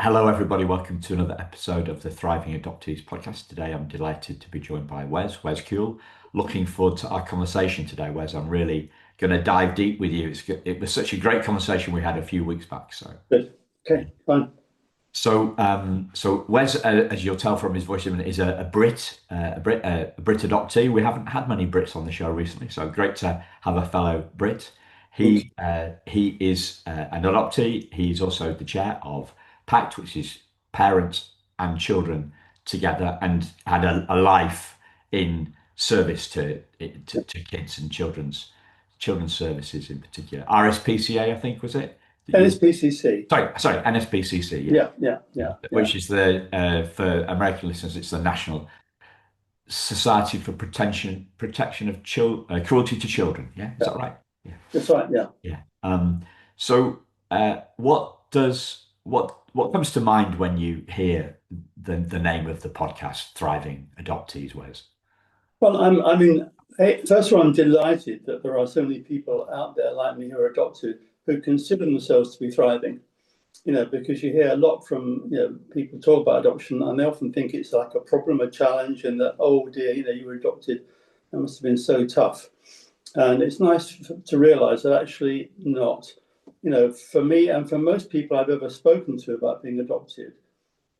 Hello, everybody. Welcome to another episode of the Thriving Adoptees podcast. Today, I'm delighted to be joined by Wes Cuell. Looking forward to our conversation today, Wes. I'm really going to dive deep with you. It was such a great conversation we had a few weeks back. Good. Okay, fine. So Wes, as you'll tell from his voice, is a Brit, a Brit adoptee. We haven't had many Brits on the show recently, so great to have a fellow Brit. Thanks. He is an adoptee. He's also the chair of PACT, which is Parents and Children Together, and had a life in service to kids and children's services in particular. RSPCA, I think, was it? NSPCC. Sorry, NSPCC, Yeah. which is for American listeners, it's the National Society for Protection of Cruelty to Children. Yeah, is Yeah, that right? Yeah, that's right. Yeah. yeah. So what comes to mind when you hear the name of the podcast, Thriving Adoptees, Wes? Well, first of all, I'm delighted that there are so many people out there like me who are adopted who consider themselves to be thriving. Because you hear a lot from people talk about adoption, and they often think it's like a problem, a challenge, and that, oh dear, you were adopted, that must have been so tough. And it's nice to realise that actually not. For me and for most people I've ever spoken to about being adopted,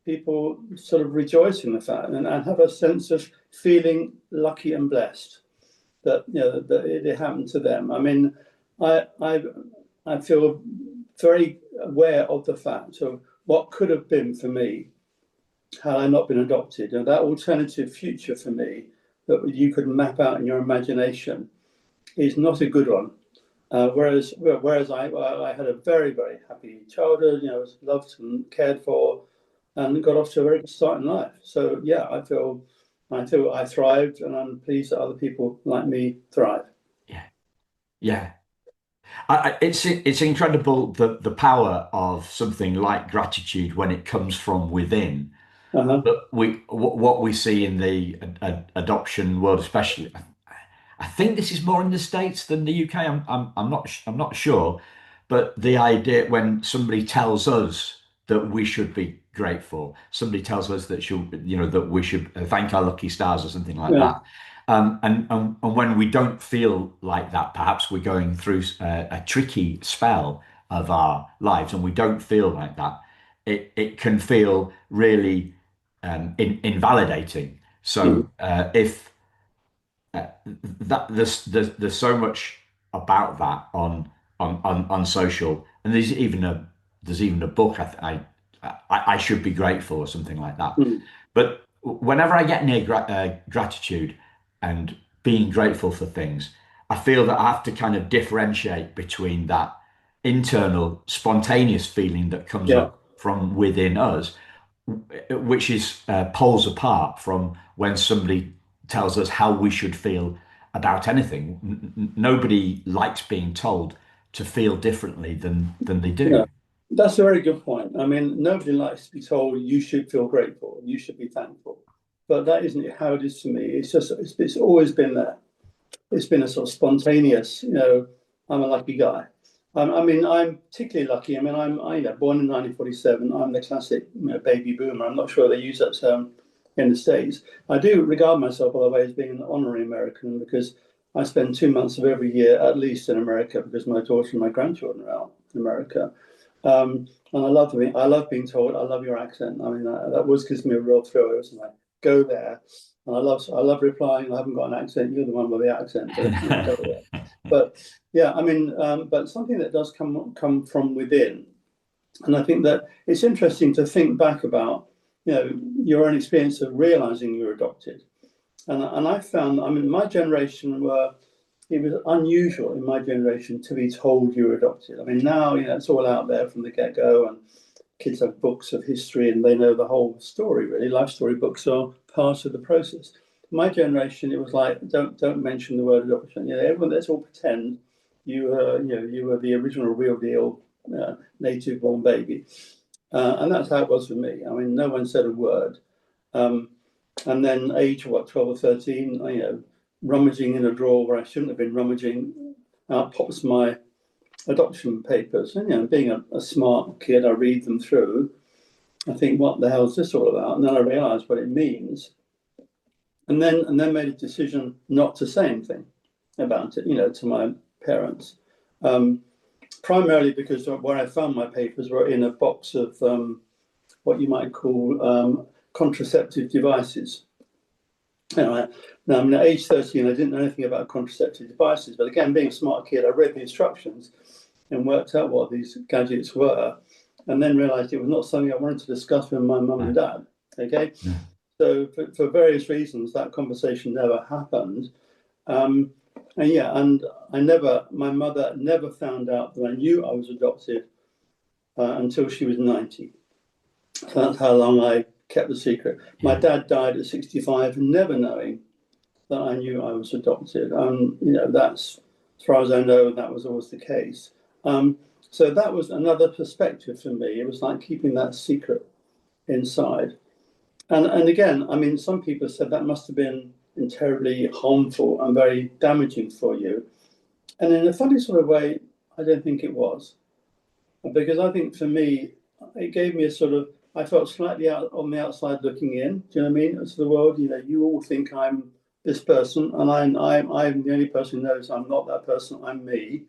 people sort of rejoice in the fact and have a sense of feeling lucky and blessed that that it happened to them. I I feel very aware of the fact of what could have been for me had I not been adopted, and that alternative future for me that you could map out in your imagination is not a good one. Whereas I had a very, very happy childhood, I was loved and cared for, and got off to a very good start in life. So yeah, I feel I thrived, and I'm pleased that other people like me thrive. Yeah, yeah. It's incredible the power of something like gratitude when it comes from within. Uh-huh. But what we see in the adoption world, especially, I think this is more in the States than the UK. I'm not sure, but the idea when somebody tells us that we should be grateful, somebody tells us that that we should thank our lucky stars or something like Yeah. that. And when we don't feel like that, perhaps we're going through a tricky spell of our lives, and we don't feel like that. It can feel really invalidating. Mhm. So if that there's so much about that on social, and there's even a book I should be grateful or something like that. Mhm. But whenever I get near gratitude and being grateful for things, I feel that I have to kind of differentiate between that internal spontaneous feeling that comes Yeah. up from within us, which is poles apart from when somebody tells us how we should feel about anything. Nobody likes being told to feel differently than they Yeah. do. That's a very good point. Nobody likes to be told you should feel grateful, you should be thankful. But that isn't how it is for me. It's always been there. It's been a sort of spontaneous, I'm a lucky guy. I'm particularly lucky. Born in 1947. I'm the classic, baby boomer. I'm not sure they use that term in the States. I do regard myself, by the way, as being an honorary American because I spend 2 months of every year at least in America because my daughter and my grandchildren are out in America. And I love being told, I love your accent. That always gives me a real thrill. It was like, go there. And I love replying, I haven't got an accent, you're the one with the accent, but go there. But yeah, but something that does come from within. And I think that it's interesting to think back about, your own experience of realizing you're adopted. And I found, my generation it was unusual in my generation to be told you were adopted. Now, it's all out there from the get-go, and kids have books of history and they know the whole story, really. Life story books are part of the process. My generation, it was like, don't mention the word adoption. Everyone, let's all pretend you were the original real deal native born baby. And that's how it was for me. No one said a word. Um, and then age, 12 or 13, rummaging in a drawer where I shouldn't have been rummaging, out pops my adoption papers. And being a smart kid, I read them through. I think, what the hell is this all about? And then I realised what it means, and then made a decision not to say anything about it, to my parents. Primarily because where I found my papers were in a box of what you might call contraceptive devices. Now, at age 13, I didn't know anything about contraceptive devices, but again, being a smart kid, I read the instructions and worked out what these gadgets were, and then realised it was not something I wanted to discuss with my mum and dad. Okay, Yeah. so for various reasons, that conversation never happened. And my mother never found out that I knew I was adopted until she was 90. So that's how long I kept the secret. My dad died at 65, never knowing that I knew I was adopted. That's, as far as I know, that was always the case. So that was another perspective for me. It was like keeping that secret inside. And again, I mean, some people said that must have been terribly harmful and very damaging for you. And in a funny sort of way, I don't think it was. Because I think for me, it gave me a sort of, I felt slightly out on the outside looking in. Do you know what I mean? To the world, you all think I'm this person, and I'm the only person who knows I'm not that person. I'm me.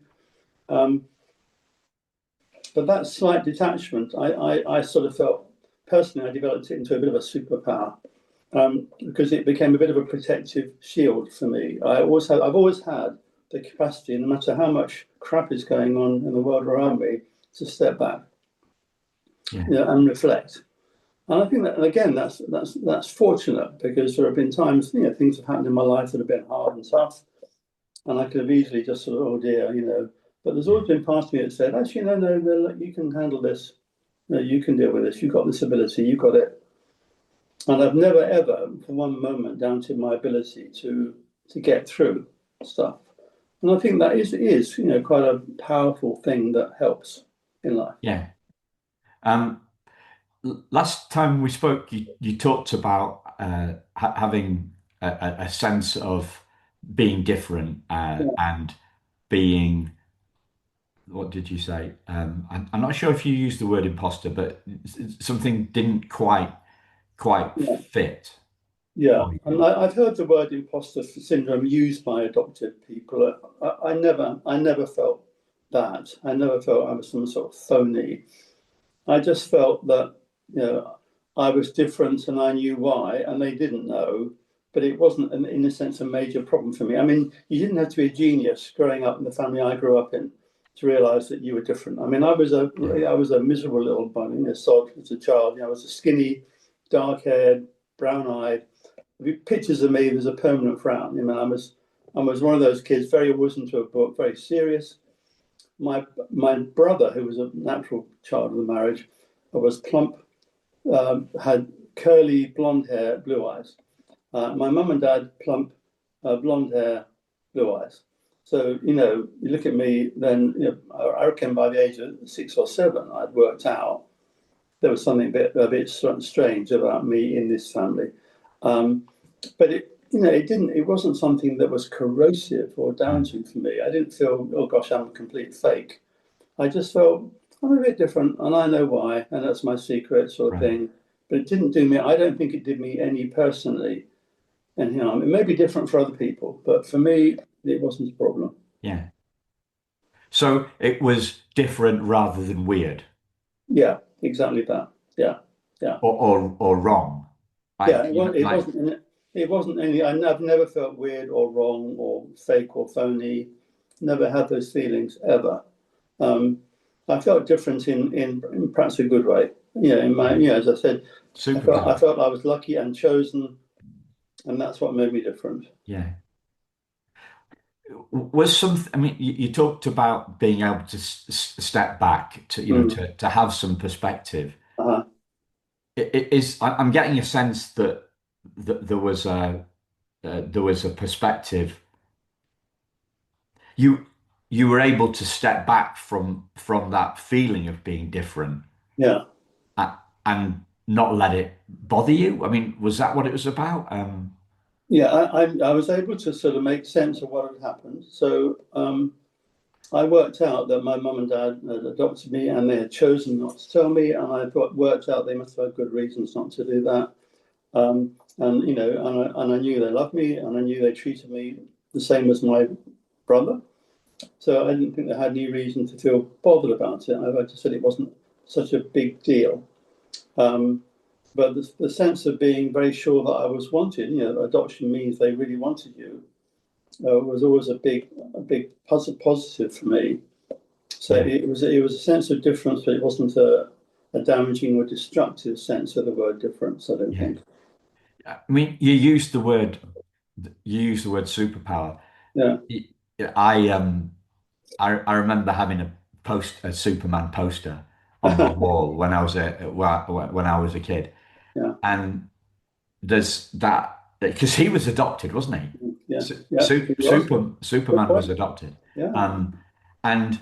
But that slight detachment, I sort of felt personally, I developed it into a bit of a superpower because it became a bit of a protective shield for me. I've always had the capacity, no matter how much crap is going on in the world around me, to step back, and reflect. And I think that, again, that's fortunate, because there have been times, things have happened in my life that have been hard and tough, and I could have easily just sort of, oh dear, But there's always been part of me that said, actually, no, you can handle this. No, you can deal with this. You've got this ability. You've got it. And I've never, ever, for one moment, doubted my ability to get through stuff. And I think that is quite a powerful thing that helps in life. Yeah. Last time we spoke, you talked about having a sense of being different and being, what did you say? I'm not sure if you used the word imposter, but something didn't quite Yeah. fit. Yeah, and I've heard the word imposter syndrome used by adopted people. I never felt that. I never felt I was some sort of phony. I just felt that I was different and I knew why, and they didn't know. But it wasn't, in a sense, a major problem for me. I mean, you didn't have to be a genius growing up in the family I grew up in to realise that you were different. I mean, I was a miserable little bunny, sod as a child. I was a skinny, dark-haired, brown-eyed. Pictures of me, there's a permanent frown. I mean, I was one of those kids, very always into a book, very serious. My brother, who was a natural child of the marriage, was plump, had curly blonde hair, blue eyes. My mum and dad, plump, blonde hair, blue eyes. So you look at me. Then I reckon by the age of 6 or 7, I'd worked out there was something a bit strange about me in this family. But it wasn't something that was corrosive or damaging for me. I didn't feel, oh gosh, I'm a complete fake. I just felt I'm a bit different, and I know why, and that's my secret sort of thing. But it didn't do me. I don't think it did me any personally any harm. It may be different for other people, but for me, it wasn't a problem. Yeah. So it was different rather than weird. Yeah, exactly that. Yeah, yeah. Or wrong. Yeah, it wasn't any. I've never felt weird or wrong or fake or phony. Never had those feelings ever. I felt different in perhaps a good way. As I said, I felt I was lucky and chosen, and that's what made me different. Yeah. I mean, you talked about being able to step back to have some perspective. Uh-huh. I'm getting a sense that there was a perspective. You were able to step back from that feeling of being different, Yeah. and not let it bother you. I mean, was that what it was about? Yeah, I was able to sort of make sense of what had happened. So I worked out that my mum and dad had adopted me, and they had chosen not to tell me, and I thought worked out they must have had good reasons not to do that. And and I knew they loved me, and I knew they treated me the same as my brother. So I didn't think they had any reason to feel bothered about it. I just said it wasn't such a big deal. But the sense of being very sure that I was wanted, adoption means they really wanted you, was always a big positive for me. So Yeah. it was a sense of difference, but it wasn't a damaging or destructive sense of the word difference, I don't Yeah. think. I mean, you used the word superpower. Yeah. Y- I remember having a Superman poster on my wall when I was a kid, Yeah. and there's that because he was adopted, wasn't he? Yeah. Yeah. It was. Good Superman was point. adopted, Yeah. and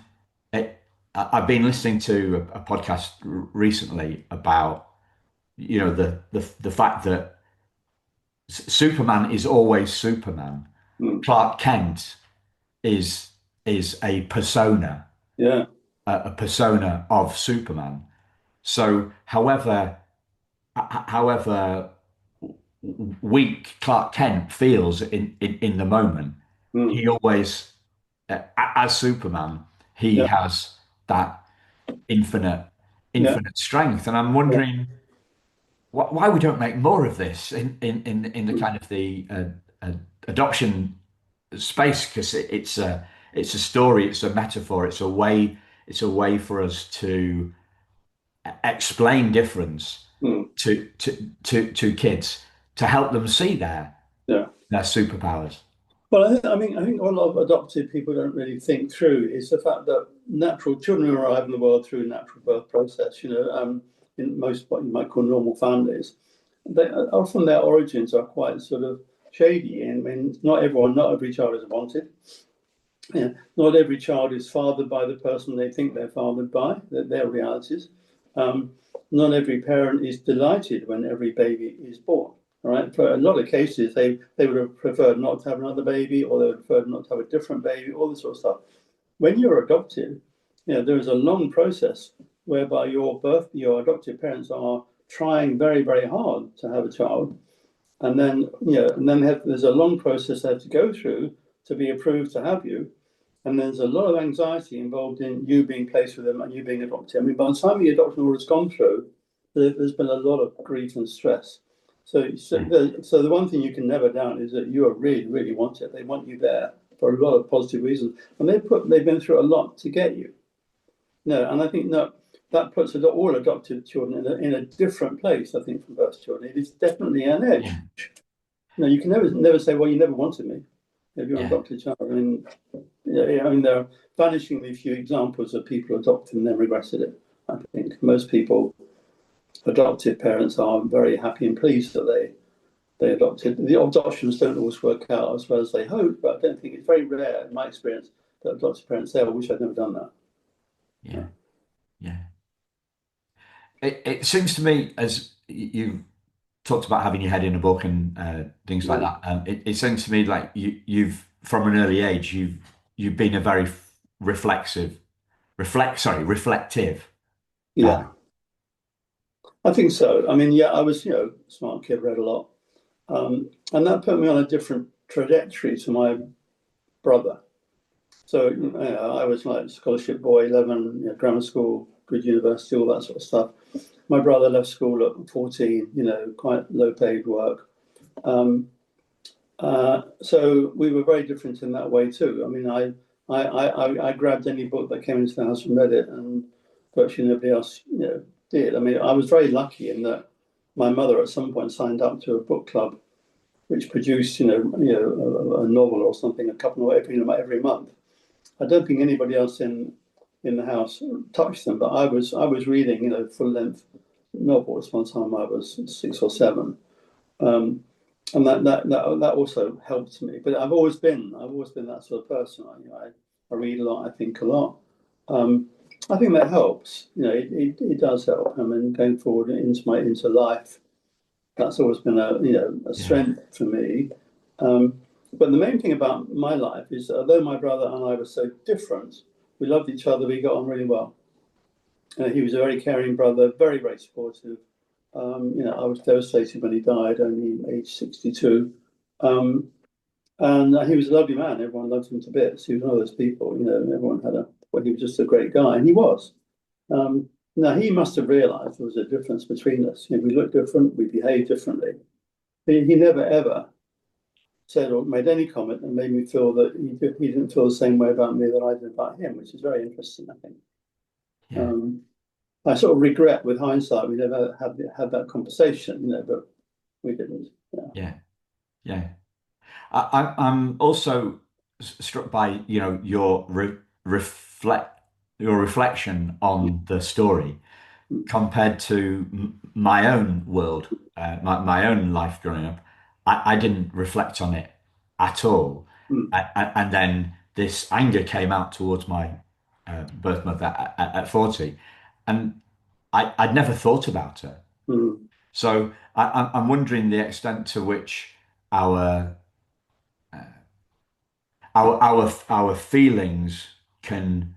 it, I've been listening to a podcast recently about the fact that Superman is always Superman. Mm. Clark Kent is is a persona, Yeah. a persona of Superman. So, however weak Clark Kent feels in the moment, Mm. he always, as Superman, he Yeah. has that infinite, Yeah. infinite strength. And I'm Yeah. wondering why we don't make more of this in the Mm. kind of the adoption space, because it's a story, it's a metaphor, it's a way for us to explain difference Mm. to kids, to help them see Yeah. their superpowers. Well, I think what a lot of adopted people don't really think through is the fact that natural children arrive in the world through a natural birth process. In most what you might call normal families, often their origins are quite sort of shady. I mean, not every child is wanted. Yeah, not every child is fathered by the person they think they're fathered by. Their realities. Um, Not every parent is delighted when every baby is born. All right. For a lot of cases, they would have preferred not to have another baby, or they would have preferred not to have a different baby, all this sort of stuff. When you're adopted, there is a long process whereby your adoptive parents are trying very, very hard to have a child, and then there's a long process they have to go through to be approved to have you, and there's a lot of anxiety involved in you being placed with them and you being adopted. I mean, by the time the adoption order has gone through, there's been a lot of grief and stress. Yeah, So the one thing you can never doubt is that you are really, really wanted. They want you there for a lot of positive reasons, and they've been through a lot to get you. No, and I think that puts all adopted children in a different place. I think from birth children, it is definitely an edge. yeah, No, you can never say, "Well, you never wanted me." If you're an yeah, adopted child, there are vanishingly few examples of people adopted and then regretted it. I think most people, adoptive parents, are very happy and pleased that they adopted. The adoptions don't always work out as well as they hope, but I don't think it's very rare in my experience that adoptive parents say, "I wish I'd never done that." yeah, yeah. It seems to me, as you talked about having your head in a book and things like Yeah, that, it seems to me like you've from an early age you've been a very reflective guy. yeah, I think so. I mean, yeah, I was, smart kid, read a lot, and that put me on a different trajectory to my brother. So I was like scholarship boy, 11, grammar school, good university, all that sort of stuff. My brother left school at 14, quite low paid work. Um, so we were very different in that way too. I mean, I grabbed any book that came into the house and read it, and virtually nobody else, did. I mean, I was very lucky in that my mother at some point signed up to a book club, which produced, a novel or something, a couple every month. I don't think anybody else in the house touched them, but I was reading, full length novels by the time I was 6 or 7, um, and that also helped me. But I've always been that sort of person. I read a lot. I think a lot. Um, I think that helps. It does help. I mean, going forward into life, that's always been a Yeah, strength for me. But the main thing about my life is that although my brother and I were so different, We loved each other. We got on really well. He was a very caring brother, very, very supportive. I was devastated when he died, only age 62. And he was a lovely man. Everyone loved him to bits. He was one of those people, everyone he was just a great guy, and he was. Now, he must have realised there was a difference between us. We looked different, we behaved differently. He never, ever said or made any comment that made me feel that he didn't feel the same way about me that I did about him, which is very interesting, I think. Yeah. I sort of regret, with hindsight, we never had that conversation, but we didn't. Yeah. I'm also struck by your reflection on the story compared to my own world, my own life growing up. I didn't reflect on it at all, and then this anger came out towards my birth mother at 40, and I'd never thought about her. So I'm wondering the extent to which our our feelings can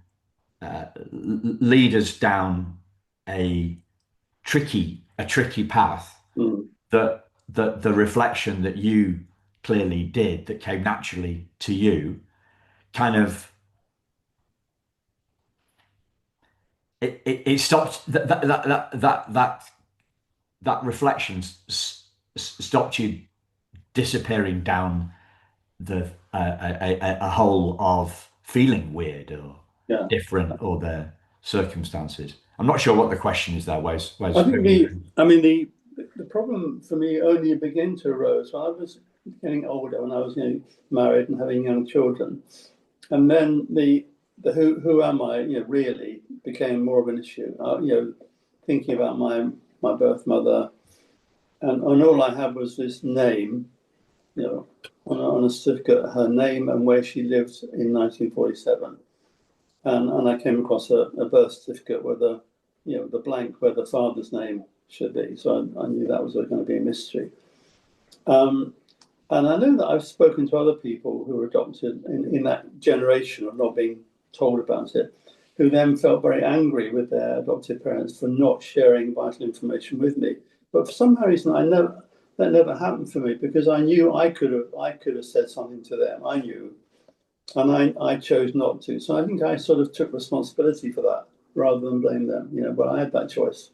lead us down a tricky path that the reflection that you clearly did, that came naturally to you, kind of it stopped that reflection stopped you disappearing down the a hole of feeling weird or different, or the circumstances. I'm not sure what the question is there, Wes. I think the problem for me only began to arise when I was getting older, when I was married and having young children, and then the who am I really became more of an issue. Thinking about my birth mother, and all I had was this name, on a certificate, her name and where she lived in 1947, and I came across a birth certificate where the blank where the father's name should be. So I knew that was going to be a mystery. And I know that I've spoken to other people who were adopted in that generation of not being told about it, who then felt very angry with their adoptive parents for not sharing vital information with me. But for some reason, that never happened for me, because I knew I could have said something to them. I knew, and I chose not to. So I think I sort of took responsibility for that rather than blame them. But I had that choice,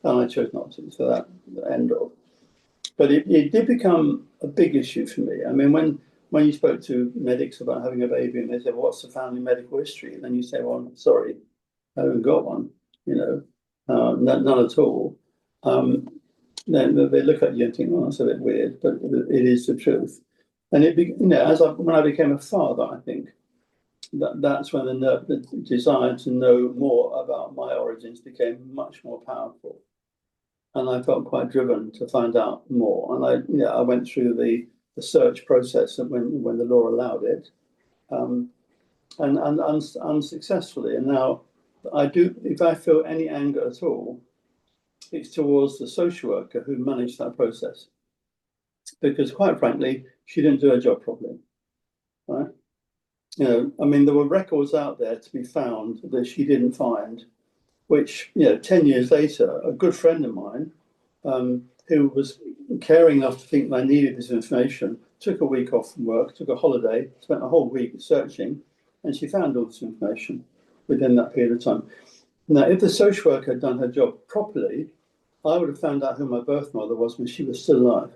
and I chose not to. So that the end of. But it did become a big issue for me. I mean, when you spoke to medics about having a baby and they said, "What's the family medical history?" And then you say, "Well, sorry, I haven't got one." None at all. Then they look at you and think, "Oh, that's a bit weird," but it is the truth. And when I became a father, I think that's when the desire to know more about my origins became much more powerful, and I felt quite driven to find out more. And I went through the search process when the law allowed it, and unsuccessfully. And now I do, if I feel any anger at all, it's towards the social worker who managed that process, because quite frankly, she didn't do her job properly, right? There were records out there to be found that she didn't find, which 10 years later, a good friend of mine, who was caring enough to think that I needed this information, took a week off from work, took a holiday, spent a whole week searching, and she found all this information within that period of time. Now, if the social worker had done her job properly, I would have found out who my birth mother was when she was still alive.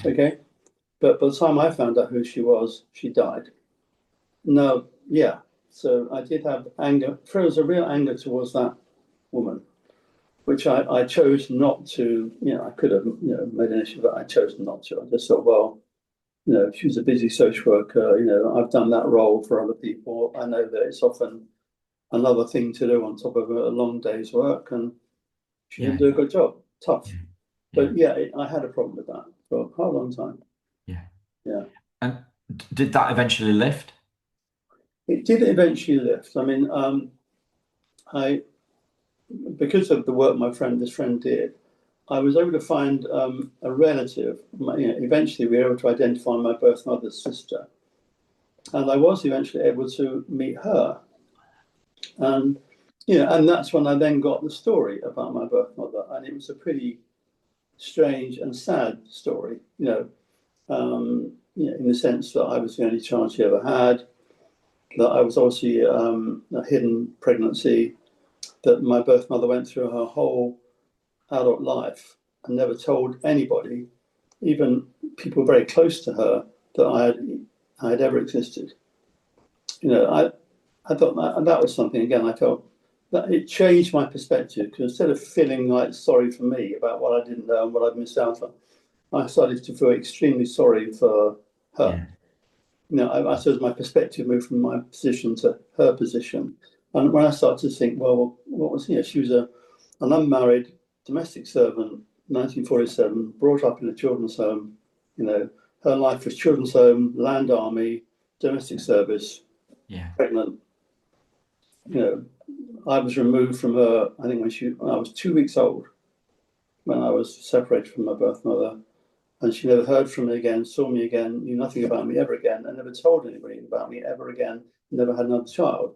Okay? But by the time I found out who she was, she died. So I did have anger. There was a real anger towards that woman, which I chose not to. I could have made an issue, but I chose not to. I just thought, well, she was a busy social worker. I've done that role for other people. I know that it's often another thing to do on top of a long day's work, and she didn't do a good job. Tough. But I had a problem with that for quite a long time. Yeah. And did that eventually lift? It did eventually lift. Because of the work this friend did, I was able to find a relative. Eventually, we were able to identify my birth mother's sister, and I was eventually able to meet her. And and that's when I then got the story about my birth mother, and it was a pretty strange and sad story. In the sense that I was the only child she ever had, that I was obviously a hidden pregnancy, that my birth mother went through her whole adult life and never told anybody, even people very close to her, that I had ever existed. I thought that was something, again, I felt that it changed my perspective, because instead of feeling like sorry for me about what I didn't know and what I'd missed out on, I started to feel extremely sorry for her. I suppose my perspective moved from my position to her position. And when I started to think, well, what was, she was an unmarried domestic servant, 1947, brought up in a children's home. Her life was children's home, land army, domestic service, pregnant. I was removed from her, I think when I was 2 weeks old, when I was separated from my birth mother. And she never heard from me again, saw me again, knew nothing about me ever again, and never told anybody about me ever again, never had another child.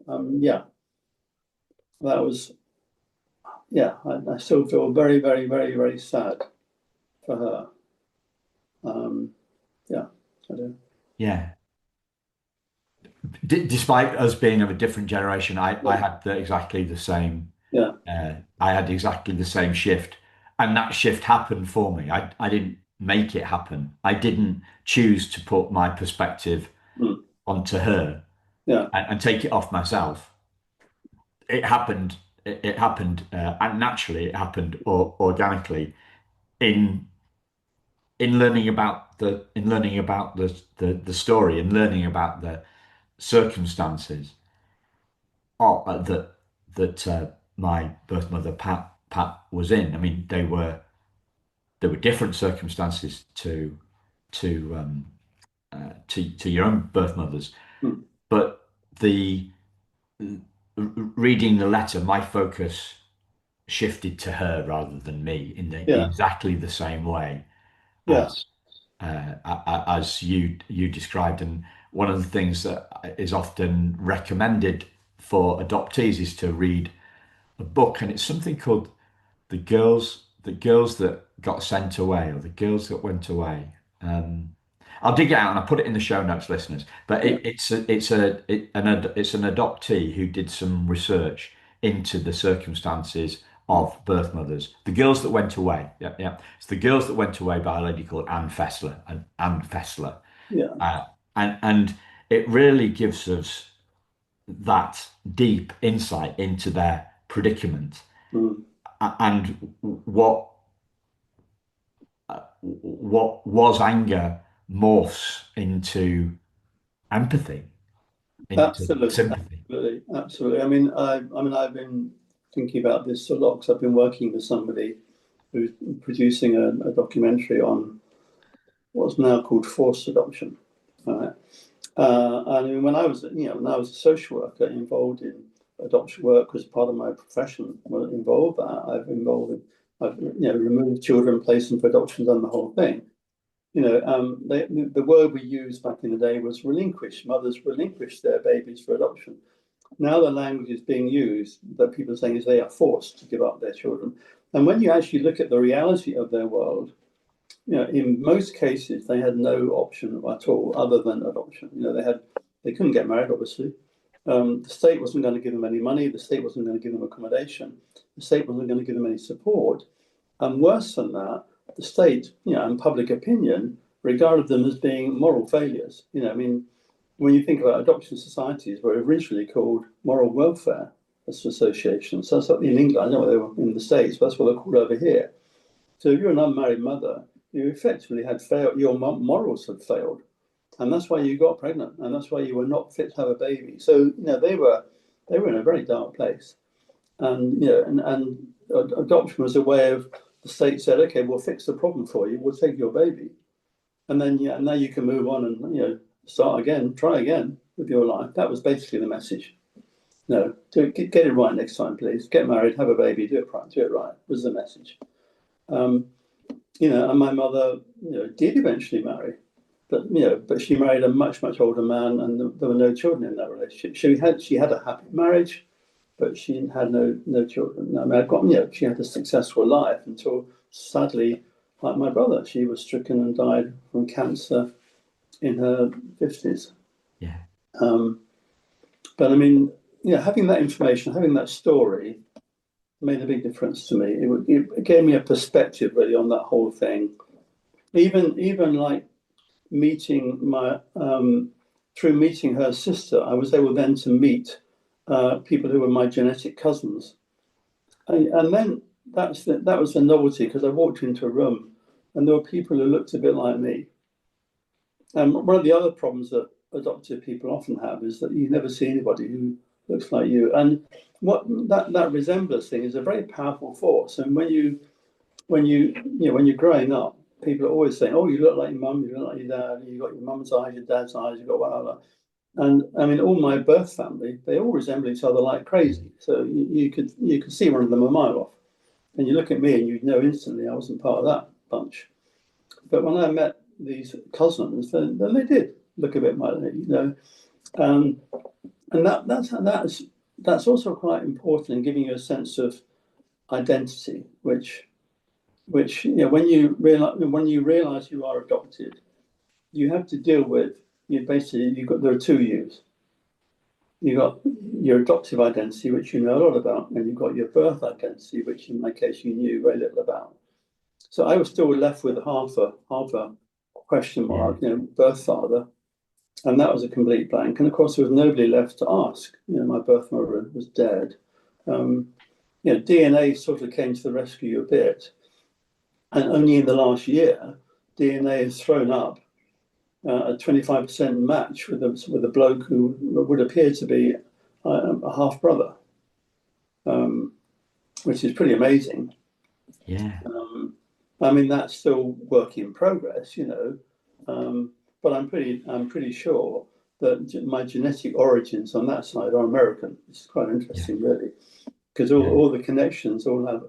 That was, I still feel very, very, very, very sad for her. I do. Yeah. Despite us being of a different generation, I had exactly the same. Yeah. I had exactly the same shift, and that shift happened for me. I didn't make it happen. I didn't choose to put my perspective onto her and take it off myself. It happened. It happened, and naturally, it happened organically in learning about the story, and learning about the circumstances that my birth mother Pat was in. I mean, there were different circumstances to your own birth mothers, but reading the letter, my focus shifted to her rather than me in exactly the same way as you described. And one of the things that is often recommended for adoptees is to read a book, and it's something called the girls that got sent away, or the girls that went away. I'll dig it out and I'll put it in the show notes, listeners. But it's an adoptee who did some research into the circumstances of birth mothers. The Girls That Went Away. Yeah. It's The Girls That Went Away by a lady called Anne Fessler. And it really gives us that deep insight into their predicament, and what was anger morphs into empathy, into sympathy. Absolutely. I mean, I've been thinking about this a lot, because I've been working with somebody who's producing a documentary on what's now called forced adoption. Right? And when I was a social worker involved in adoption work as part of my profession, I've removed children, placed them for adoption, done the whole thing. The word we used back in the day was relinquish. Mothers relinquish their babies for adoption. Now the language is being used that people are saying is they are forced to give up their children. And when you actually look at the reality of their world, in most cases they had no option at all other than adoption. They couldn't get married, obviously. The state wasn't going to give them any money. The state wasn't going to give them accommodation. The state wasn't going to give them any support. And worse than that, the state, and public opinion regarded them as being moral failures. When you think about adoption societies, were originally called moral welfare associations. So that's what in England, I don't know what they were in the States, but that's what they're called over here. So if you're an unmarried mother, you effectively had failed, your morals had failed. And that's why you got pregnant, and that's why you were not fit to have a baby. So, they were in a very dark place. And, and adoption was a way of, the state said, okay, we'll fix the problem for you, we'll take your baby. And then, and now you can move on and, start again, try again with your life. That was basically the message. Get it right next time, please. Get married, have a baby, do it right, was the message. And my mother, did eventually marry, but she married a much, much older man, and there were no children in that relationship. She had a happy marriage, but she had no children. I mean, I've got, you know, she had a successful life until, sadly, like my brother, she was stricken and died from cancer in her 50s. Yeah. But I mean, you know, having that information, having that story made a big difference to me. It gave me a perspective really on that whole thing. Even like meeting through meeting her sister, I was able then to meet people who were my genetic cousins. And then that was the novelty, because I walked into a room and there were people who looked a bit like me. And one of the other problems that adopted people often have is that you never see anybody who looks like you. And what that resemblance thing is a very powerful force. And when you're growing up, people are always saying, "Oh, you look like your mum, you look like your dad, you got your mum's eyes, your dad's eyes, you got whatever." And I mean, all my birth family, they all resemble each other like crazy. So you could see one of them a mile off, and you look at me and you'd know instantly I wasn't part of that bunch. But when I met these cousins, then they did look a bit like me, you know. And that's also quite important in giving you a sense of identity, which you know, when you realize you are adopted, you have to deal with, there are two yous. You got your adoptive identity, which you know a lot about, and you've got your birth identity, which in my case you knew very little about. So I was still left with half a question mark, you know, birth father, and that was a complete blank. And of course, there was nobody left to ask. You know, my birth mother was dead. You know, DNA sort of came to the rescue a bit, and only in the last year, DNA has thrown up a 25% match with a bloke who would appear to be a half brother, which is pretty amazing. Yeah. I mean, that's still work in progress, you know, but I'm pretty sure that my genetic origins on that side are American. It's quite interesting, really, because all the connections all have.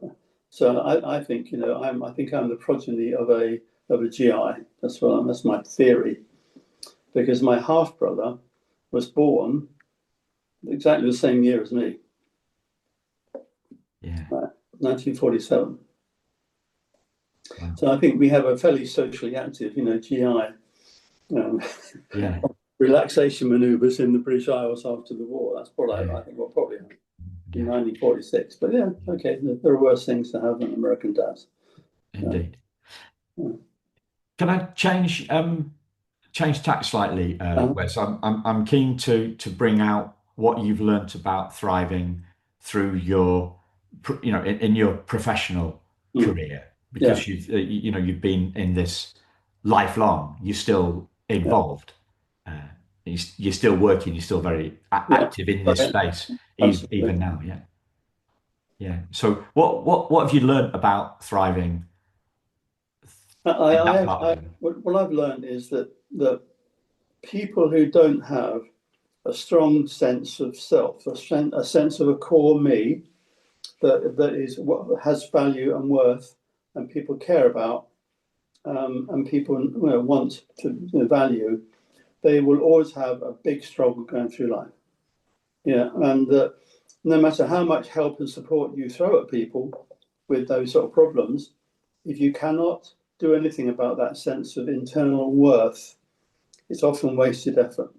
So I think, you know, I think I'm the progeny of a GI. That's my theory, because my half brother was born exactly the same year as me. Yeah. 1947. Wow. So I think we have a fairly socially active, you know, GI relaxation manoeuvres in the British Isles after the war. That's probably, I think, what probably happened in 1946. But yeah, okay, there are worse things to have than American dads. Indeed. Can I change tack slightly, Wes? I'm keen to bring out what you've learnt about thriving through your, you know, in your professional career, because you've been in this lifelong. You're still involved. You're still working. You're still very active in this space, even now. Yeah. Yeah. So what have you learnt about thriving? What I've learned is that people who don't have a strong sense of self, a sense of a core me that is what has value and worth, and people care about, and people, you know, want to, you know, value, they will always have a big struggle going through life. Yeah, and no matter how much help and support you throw at people with those sort of problems, if you cannot do anything about that sense of internal worth, it's often wasted effort.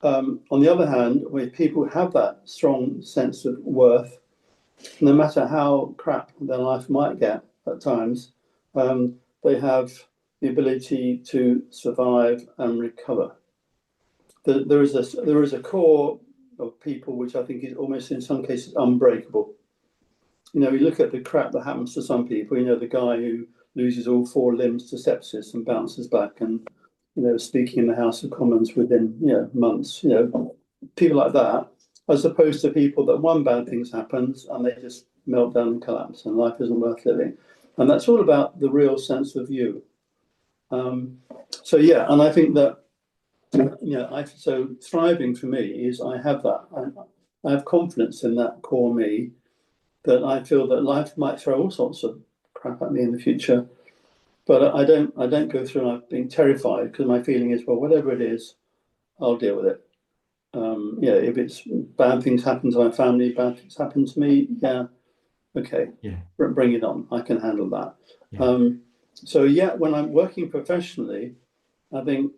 On the other hand, when people have that strong sense of worth, no matter how crap their life might get at times, they have the ability to survive and recover. There is a core of people which I think is almost in some cases unbreakable. You know, you look at the crap that happens to some people. You know, the guy who loses all 4 limbs to sepsis and bounces back, and, you know, speaking in the House of Commons within, you know, months. You know, people like that, as opposed to people that one bad thing happens and they just melt down and collapse, and life isn't worth living. And that's all about the real sense of you. So yeah, and I think that, you know, so thriving for me is I have that. I have confidence in that core me, that I feel that life might throw all sorts of crap at me in the future, but I don't go through life being terrified, because my feeling is, well, whatever it is, I'll deal with it. Yeah, if it's bad things happen to my family, bad things happen to me, yeah, okay, Yeah. bring it on. I can handle that. Yeah. So yeah, when I'm working professionally, I think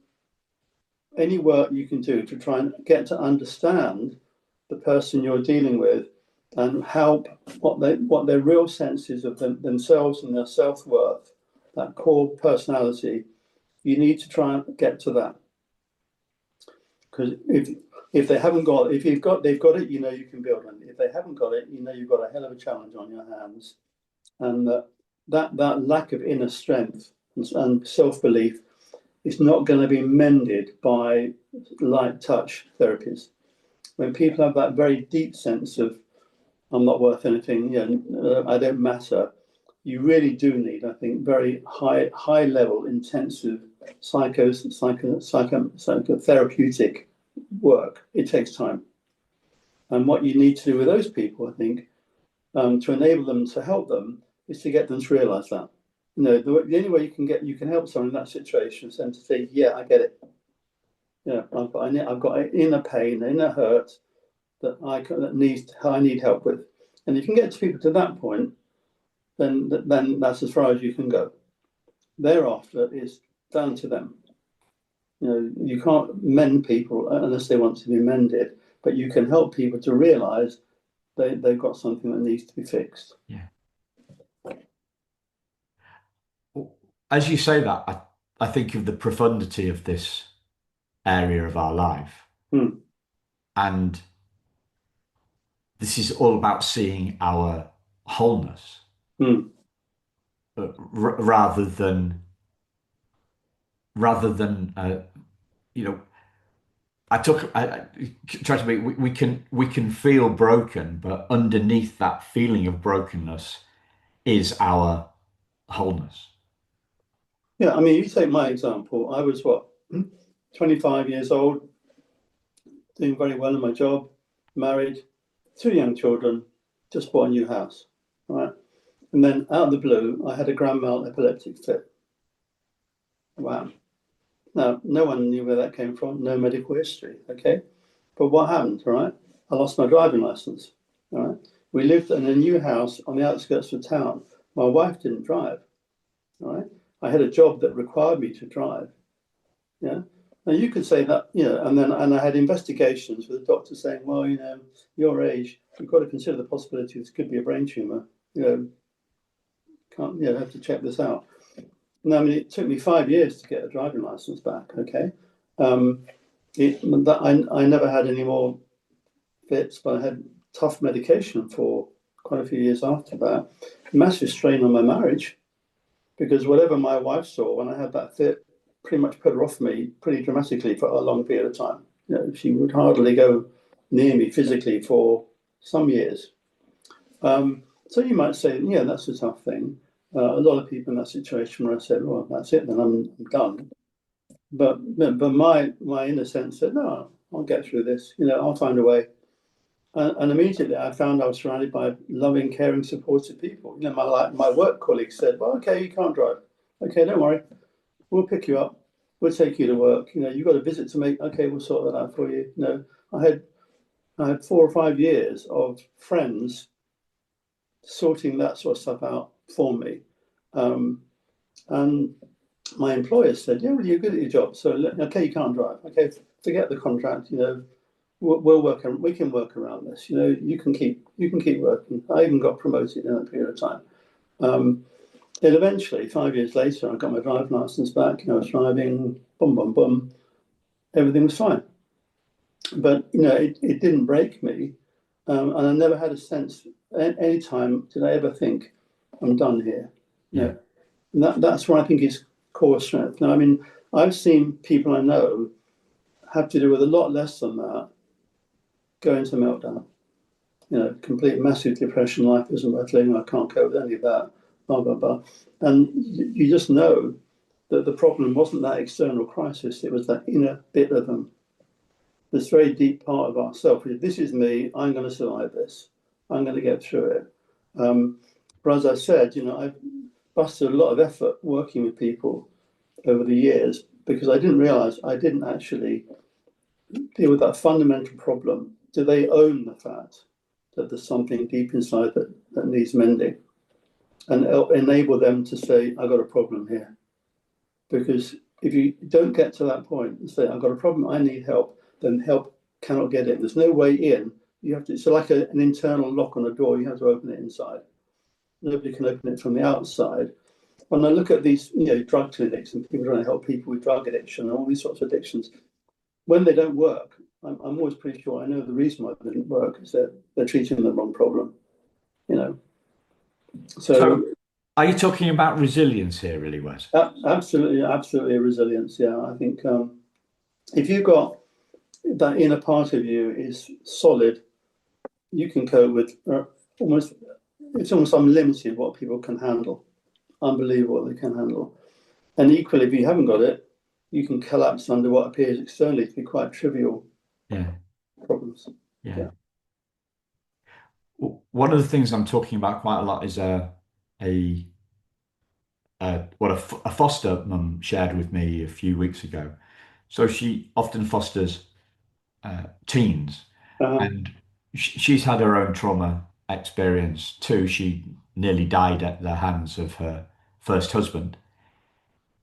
any work you can do to try and get to understand the person you're dealing with and help what their real sense is of themselves and their self-worth, that core personality, you need to try and get to that. Because if they haven't got, if they've got it, you know you can build on it. If they haven't got it, you know you've got a hell of a challenge on your hands. And that lack of inner strength and self-belief is not going to be mended by light touch therapies. When people have that very deep sense of I'm not worth anything, I don't matter, you really do need, I think, very high level, intensive psychotherapeutic work. It takes time. And what you need to do with those people, I think, to enable them, to help them, is to get them to realise that. You know, the only way you can help someone in that situation is them to say, yeah, I get it. Yeah, I've got an inner pain, an inner hurt that I need help with. And if you can get to people to that point, then that's as far as you can go. Thereafter is down to them. You know, you can't mend people unless they want to be mended, but you can help people to realise they've got something that needs to be fixed. Yeah. As you say that, I think of the profundity of this area of our life. And this is all about seeing our wholeness rather than you know, I try to be, we can feel broken, but underneath that feeling of brokenness is our wholeness. Yeah, I mean, you take my example. I was 25 years old, doing very well in my job, married, 2 young children, just bought a new house, right? And then out of the blue, I had a grand mal epileptic fit. Wow. Now, no one knew where that came from, no medical history, okay? But what happened, right? I lost my driving license, all right? We lived in a new house on the outskirts of town. My wife didn't drive, all right? I had a job that required me to drive, yeah? Now, you could say that, and I had investigations with the doctor saying, well, your age, you've got to consider the possibility this could be a brain tumor, have to check this out. No, I mean, it took me 5 years to get a driving license back, okay? I never had any more fits, but I had tough medication for quite a few years after that. Massive strain on my marriage, because whatever my wife saw when I had that fit pretty much put her off me pretty dramatically for a long period of time. You know, she would hardly go near me physically for some years. So you might say, yeah, that's a tough thing. A lot of people in that situation where I said, well, that's it, then I'm done. But my inner sense said, no, I'll get through this. I'll find a way. And immediately I found I was surrounded by loving, caring, supportive people. My work colleagues said, well, okay, you can't drive. Okay, don't worry. We'll pick you up. We'll take you to work. You've got a visit to make. Okay, we'll sort that out for you. I had 4 or 5 years of friends sorting that sort of stuff out for me. And my employer said, yeah, well, you're good at your job. So, okay, you can't drive. Okay, forget the contract. We'll work. We can work around this. You can keep working. I even got promoted in that period of time. And eventually, 5 years later, I got my driving license back. I was driving, boom, boom, boom. Everything was fine. But, it didn't break me. And I never had a sense, any time did I ever think, I'm done here. Yeah. And that's what I think is core strength. Now, I mean, I've seen people I know have to do with a lot less than that, go into meltdown. Complete massive depression, life isn't worth living, I can't cope with any of that, blah, blah, blah. And you just know that the problem wasn't that external crisis, it was that inner bit of them. This very deep part of ourselves. This is me, I'm going to survive this. I'm going to get through it. But as I said, I've busted a lot of effort working with people over the years because I didn't realise I didn't actually deal with that fundamental problem? Do they own the fact that there's something deep inside that needs mending, and enable them to say, "I've got a problem here"? Because if you don't get to that point and say, "I've got a problem, I need help," then help cannot get in. There's no way in. You have to. It's like an internal lock on a door. You have to open it inside. Nobody can open it from the outside. When I look at these, drug clinics and people trying to help people with drug addiction and all these sorts of addictions, when they don't work, I'm always pretty sure I know the reason why they didn't work is that they're treating the wrong problem. You know, so So, are you talking about resilience here, really, Wes? absolutely, absolutely resilience. Yeah, I think if you've got that inner part of you is solid, you can cope with almost. It's almost unlimited what people can handle. Unbelievable what they can handle. And equally, if you haven't got it, you can collapse under what appears externally to be quite trivial Yeah, problems. yeah. Yeah. One of the things I'm talking about quite a lot is a what a foster mum shared with me a few weeks ago. So she often fosters teens, Uh, and she's had her own trauma experience too. She nearly died at the hands of her first husband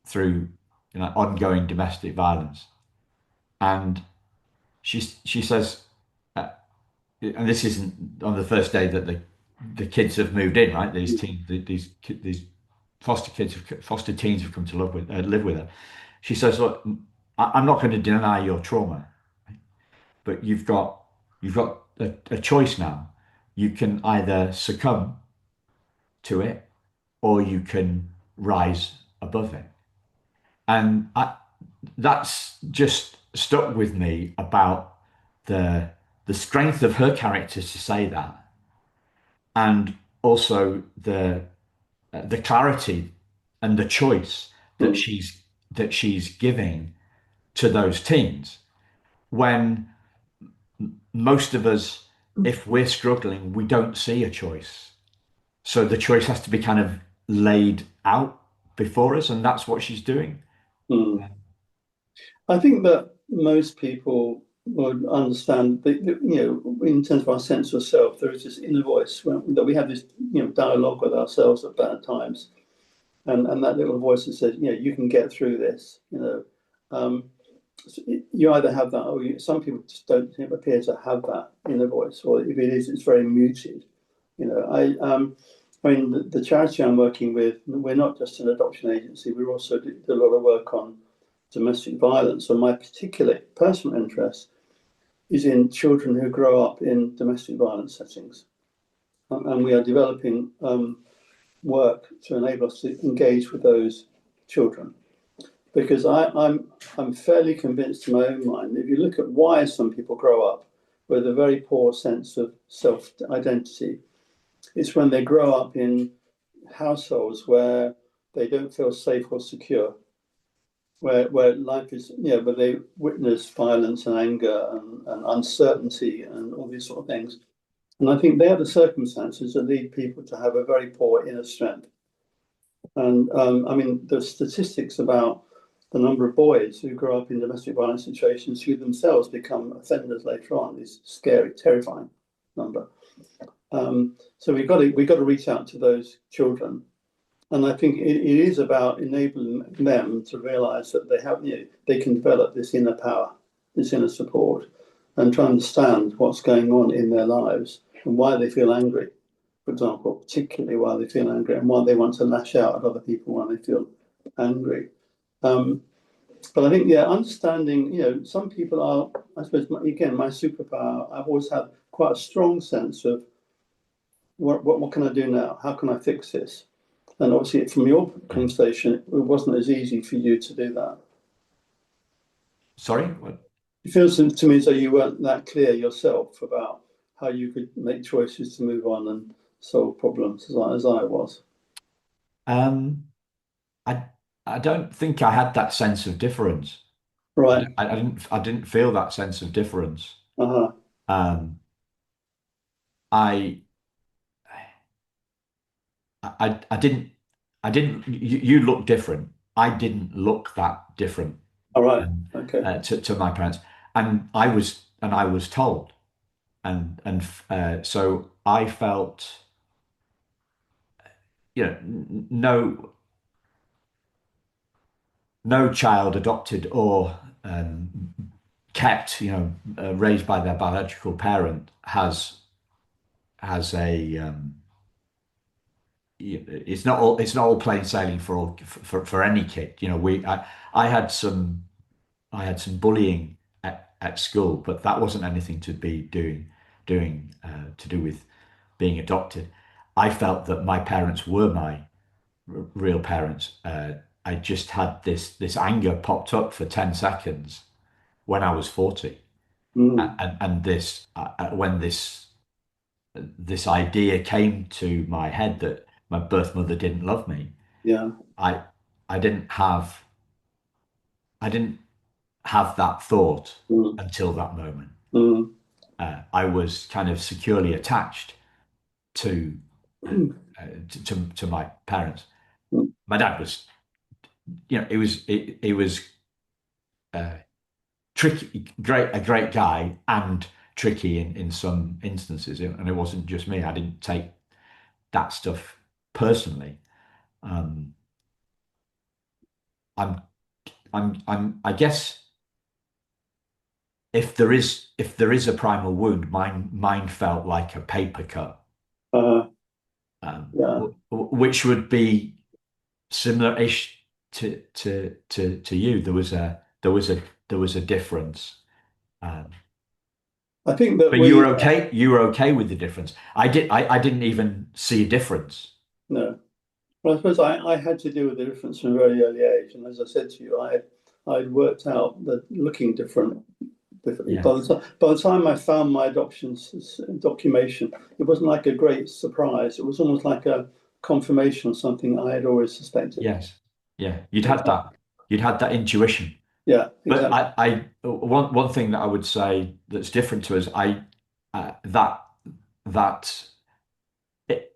through ongoing domestic violence. And she says, uh, and this isn't on the first day that the kids have moved in, right? These foster teens have come to live with her. She says, "Look, I'm not going to deny your trauma, but you've got a choice now. You can either succumb to it or you can rise above it." And that's just stuck with me about the the strength of her character to say that, and also the clarity and the choice that mm, she's giving to those teens when most of us, if we're struggling, we don't see a choice. So the choice has to be kind of laid out before us, and that's what she's doing. mm. I think that most people would understand that, in terms of our sense of self, there is this inner voice that we have this, dialogue with ourselves at bad times. And that little voice that says, you can get through this. Um, so you either have that, or some people just don't appear to have that inner voice, or if it is, it's very muted. I mean, the charity I'm working with, we're not just an adoption agency. We also do a lot of work on domestic violence. So my particular personal interest is in children who grow up in domestic violence settings, and we are developing work to enable us to engage with those children. Because I'm fairly convinced in my own mind, if you look at why some people grow up with a very poor sense of self identity, it's when they grow up in households where they don't feel safe or secure, where life is, where they witness violence and anger and uncertainty and all these sort of things. And I think they're the circumstances that lead people to have a very poor inner strength. And I mean, the statistics about the number of boys who grow up in domestic violence situations who themselves become offenders later on is scary, terrifying number. So we've got to reach out to those children, and I think it is about enabling them to realise that they can develop this inner power, this inner support, and try and understand what's going on in their lives and why they feel angry, for example, particularly why they feel angry and why they want to lash out at other people when they feel angry. Um, but I think, understanding, some people are, I suppose, again, my superpower, I've always had quite a strong sense of what can I do now? How can I fix this? And obviously, from your conversation, it wasn't as easy for you to do that. Sorry? What? It feels to me as though you weren't that clear yourself about how you could make choices to move on and solve problems as I was. Um, I I don't think I had that sense of difference. Right. I didn't feel that sense of difference. Uh-huh. Um, I I didn't you look different. I didn't look that different All right. Okay. to my parents. I was told, so I felt, no child adopted or kept, raised by their biological parent has a it's not all plain sailing for for any kid. I had some bullying at school, but that wasn't anything to be doing to do with being adopted. I felt that my parents were my real parents. I just had this anger popped up for 10 seconds when I was 40, Mm, and when this idea came to my head that my birth mother didn't love me. yeah. I I didn't have I didn't have that thought Mm, until that moment. mm. I was kind of securely attached to to my parents. My dad was, it was uh, tricky, a great guy, and tricky in some instances, and it wasn't just me. I didn't take that stuff personally. Um, I'm, I guess if there is a primal wound, mine felt like a paper cut, uh, yeah. which would be similar-ish to you. There was a difference. Um, I think that but you were we okay. You were okay with the difference. I didn't even see a difference. no. Well, I suppose I had to deal with the difference from a very early age, and as I said to you, I'd worked out that looking different. Yeah. By the time I found my adoption documentation, it wasn't like a great surprise. It was almost like a confirmation of something I had always suspected. Yes. Yeah. You'd had that intuition. Yeah, But exactly. one thing that I would say that's different to us, that that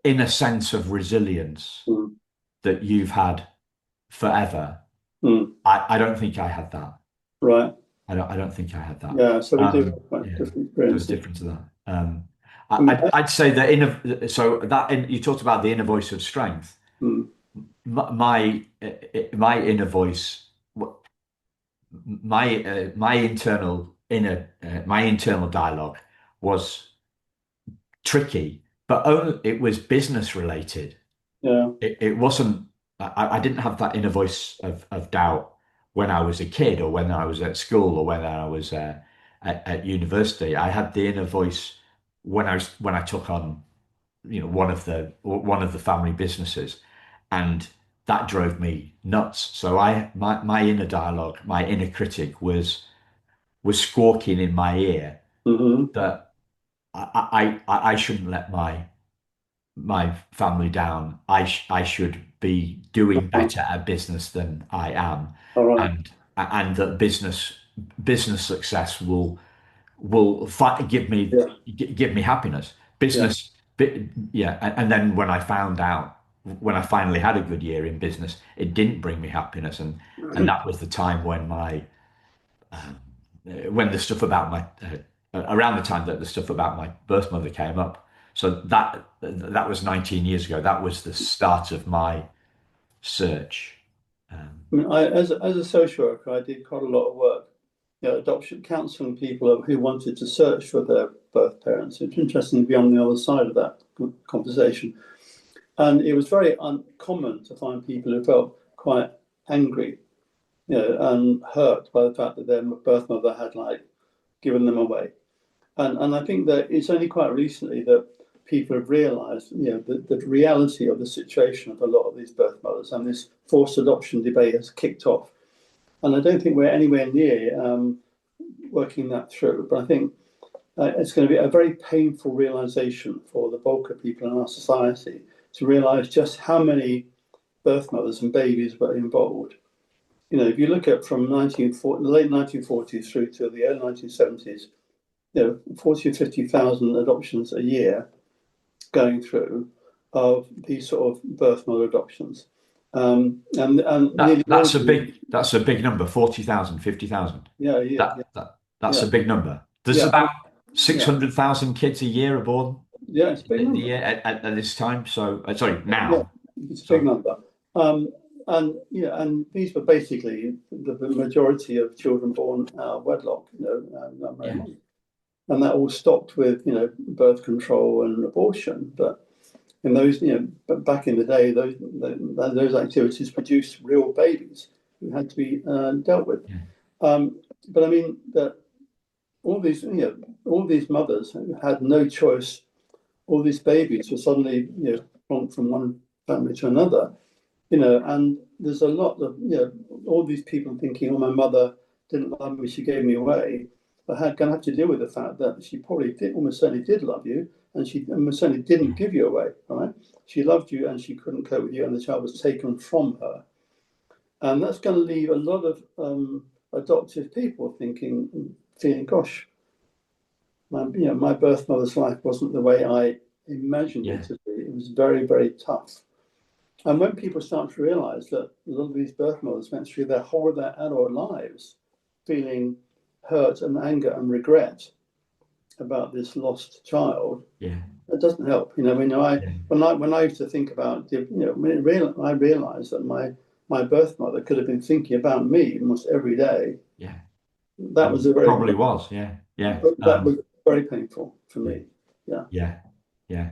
inner sense of resilience Mm, that you've had forever. mm, I don't think I had that. right. I don't think I had that. Yeah. So we do have quite Yeah, different there was experiences. different to that. I mean, I'd say that you talked about the inner voice of strength. mm, My inner voice, my my internal dialogue was tricky, but only it was business related. yeah. It wasn't. I didn't have that inner voice of doubt when I was a kid, or when I was at school, or when I was at university. I had the inner voice when I took on, one of the family businesses, and that drove me nuts. So my inner dialogue, my inner critic was squawking in my ear Hmm. that I shouldn't let my family down. I should be doing better at business than I am, All right. and that business success Yeah. give me happiness. Yeah. Yeah, and then when I finally had a good year in business, it didn't bring me happiness, and that was the time when the stuff about my around the time that the stuff about my birth mother came up. So that was 19 years ago. That was the start of my search. Um, I mean, as a social worker, I did quite a lot of work, adoption counselling people who wanted to search for their birth parents. It's interesting to be on the other side of that conversation. And it was very uncommon to find people who felt quite angry, and hurt by the fact that their birth mother had like given them away. And I think that it's only quite recently that people have realised, the reality of the situation of a lot of these birth mothers, and this forced adoption debate has kicked off. And I don't think we're anywhere near working that through. But I think it's going to be a very painful realisation for the bulk of people in our society to realise just how many birth mothers and babies were involved. If you look at from the late 1940s through to the early 1970s, 40 or 50,000 adoptions a year going through of these sort of birth mother adoptions. And nearly all of them, that's a big number. 40,000, 50,000. yeah, yeah, yeah. That. That's a Yeah, big number. There's yeah, about yeah, 600,000 kids a year are born yeah. It's a big in the number. year at this time. So, sorry, Yeah, now. it's a big So, number. And yeah, and these were basically the majority of children born out of wedlock. Not very yeah, many. And that all stopped with birth control and abortion. But in those but back in the day, those activities produced real babies who had to be dealt with. yeah, But I mean that all these mothers who had no choice. All these babies were suddenly plonked from one family to another. And there's a lot of all these people thinking, oh, my mother didn't love me, she gave me away. But going to have to deal with the fact that she probably did, almost certainly did love you, and she almost certainly didn't give you away. All right, she loved you, and she couldn't cope with you, and the child was taken from her, and that's going to leave a lot of adoptive people feeling, gosh, my birth mother's life wasn't the way I imagined it yeah, to be. It was very, very tough. And when people start to realize that a lot of these birth mothers went through their whole of their adult lives feeling hurt and anger and regret about this lost child, yeah, it doesn't help. I yeah, when I used to think about I realized that my birth mother could have been thinking about me almost every day. yeah. That was a very Probably was. Yeah, yeah, that was very painful for yeah, me. Yeah. yeah, yeah.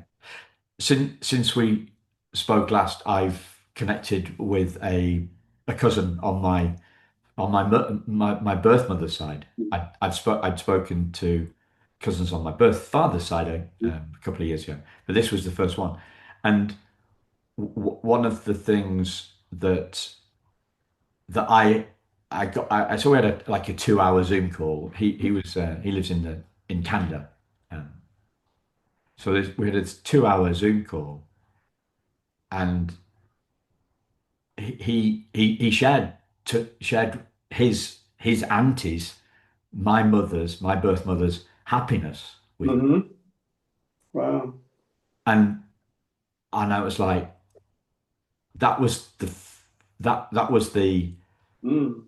Since we spoke last, I've connected with a cousin on my birth mother's side. I'd spoken to cousins on my birth father's side a couple of years ago, but this was the first one. And one of the things that I got, so we had like a 2 hour Zoom call. He lives in Canada, um, so we had a 2 hour Zoom call, and he shared his auntie's my birth mother's happiness with me. Hmm. Wow. and and I was like, that was that was Mm.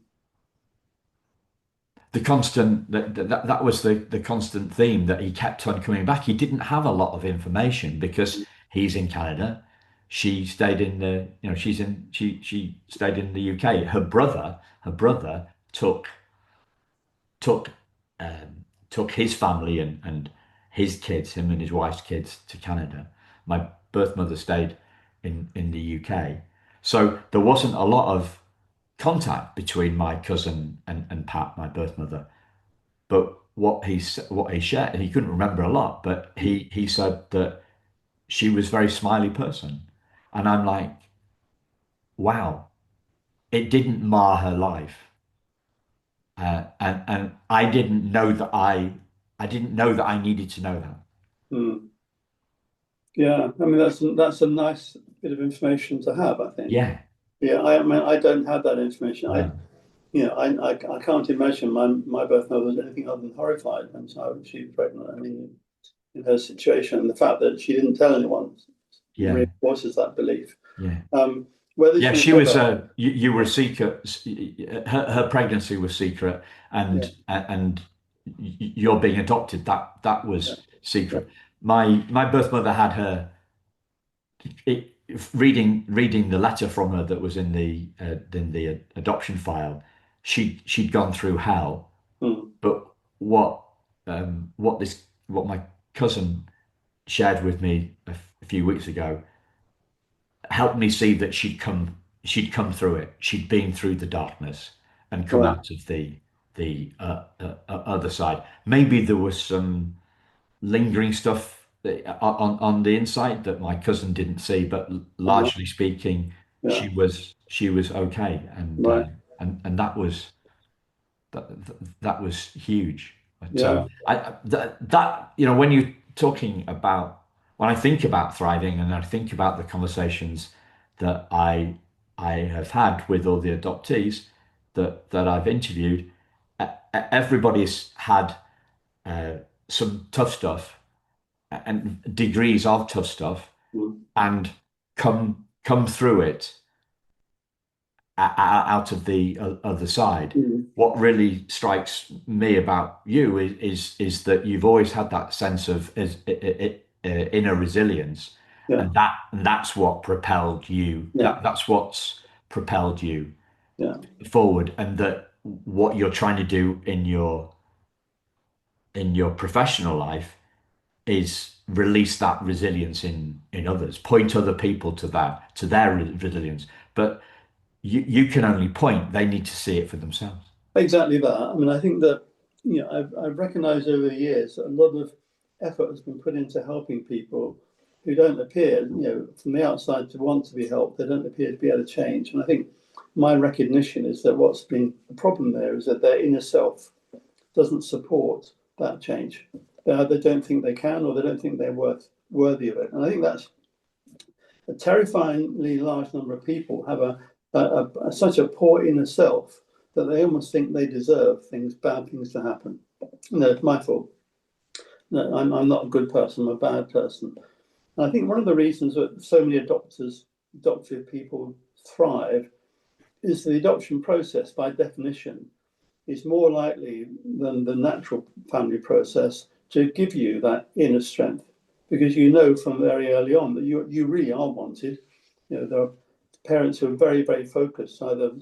the constant that was the constant theme that he kept on coming back. He didn't have a lot of information because he's in Canada. She stayed in the she stayed in the UK. Her brother took took his family and his kids, him and his wife's kids, to Canada. My birth mother stayed in the UK, so there wasn't a lot of contact between my cousin and Pat, my birth mother. But what he shared, and he couldn't remember a lot, but he said that she was a very smiley person, and I'm like, wow, it didn't mar her life. And I didn't know that I needed to know that. Mm. Yeah, I mean that's a nice bit of information to have, I think. Yeah, Yeah, I mean I don't have that information. no, I can't imagine my birth mother was anything other than horrified when she was pregnant. I mean, in her situation, the fact that she didn't tell anyone yeah, reinforces that belief. yeah, Whether yeah. she She was ever, you were a secret. Her pregnancy was secret, yeah, and you're being adopted. That yeah, was yeah, secret. My birth mother had her it, reading the letter from her that was in the adoption file. She'd gone through hell, mm, but what my cousin shared with me a few weeks ago helped me see that she'd come through it. She'd been through the darkness and come right, out of the other side. Maybe there was some lingering stuff on the inside that my cousin didn't see, but uh-huh, largely speaking, yeah, she was okay, right, and that that was huge. But yeah, that when you're talking about when I think about thriving and I think about the conversations that I have had with all the adoptees that I've interviewed, everybody's had uh, some tough stuff and degrees of tough stuff mm, and come through it out of the other side. Mm. What really strikes me about you is that you've always had that sense of inner resilience, Yeah, and that's what propelled you. yeah, That's what's propelled you yeah. forward, and that what you're trying to do in your professional life is release that resilience in others, point other people to that, to their resilience. But you can only point, they need to see it for themselves. Exactly that. I mean, I think that, I've recognised over the years that a lot of effort has been put into helping people who don't appear, from the outside to want to be helped. They don't appear to be able to change. And I think my recognition is that what's been the problem there is that their inner self doesn't support that change. They either don't think they can, or they don't think they're worthy of it. And I think that's a terrifyingly large number of people have such a poor inner self that they almost think they deserve bad things to happen. No, it's my fault. No, I'm not a good person. I'm a bad person. And I think one of the reasons that so many adoptive people thrive is the adoption process, by definition, is more likely than the natural family process to give you that inner strength, because you know from very early on that you really are wanted. There are parents who are very, very focused, either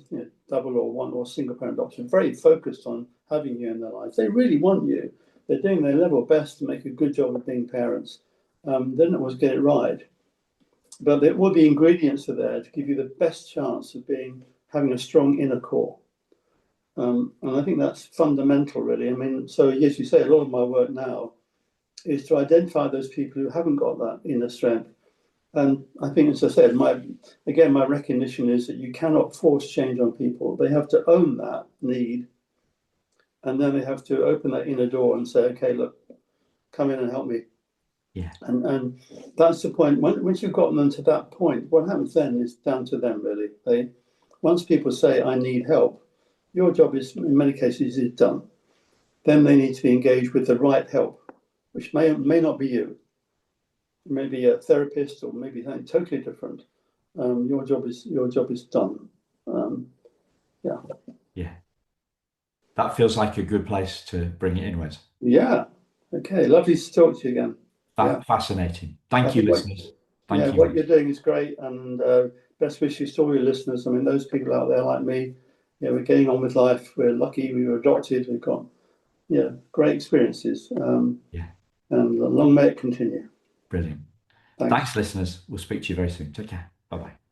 double or one or single parent adoption, very focused on having you in their lives. They really want you. They're doing their level best to make a good job of being parents. They don't always get it right, but all the ingredients are there to give you the best chance of having a strong inner core. And I think that's fundamental, really. I mean, so yes, you say a lot of my work now is to identify those people who haven't got that inner strength. And I think, as I said, my recognition is that you cannot force change on people. They have to own that need, and then they have to open that inner door and say, "Okay, look, come in and help me." Yeah. And that's the point. Once you've gotten them to that point, what happens then is down to them, really. Once people say, "I need help," your job is, in many cases, is done. Then they need to be engaged with the right help, which may not be you. Maybe a therapist, or maybe something totally different. Your job is done. Yeah. Yeah. That feels like a good place to bring it inwards. Yeah. Okay. Lovely to talk to you again. Yeah. Fascinating. Thank I you, think listeners. Thank what you. you're doing is great, and best wishes to all your listeners. I mean, those people out there like me, we're getting on with life. We're lucky we were adopted. We've got great experiences, Yeah. and long may it continue. Brilliant. Thanks. Thanks, listeners. We'll speak to you very soon. Take care. Bye bye.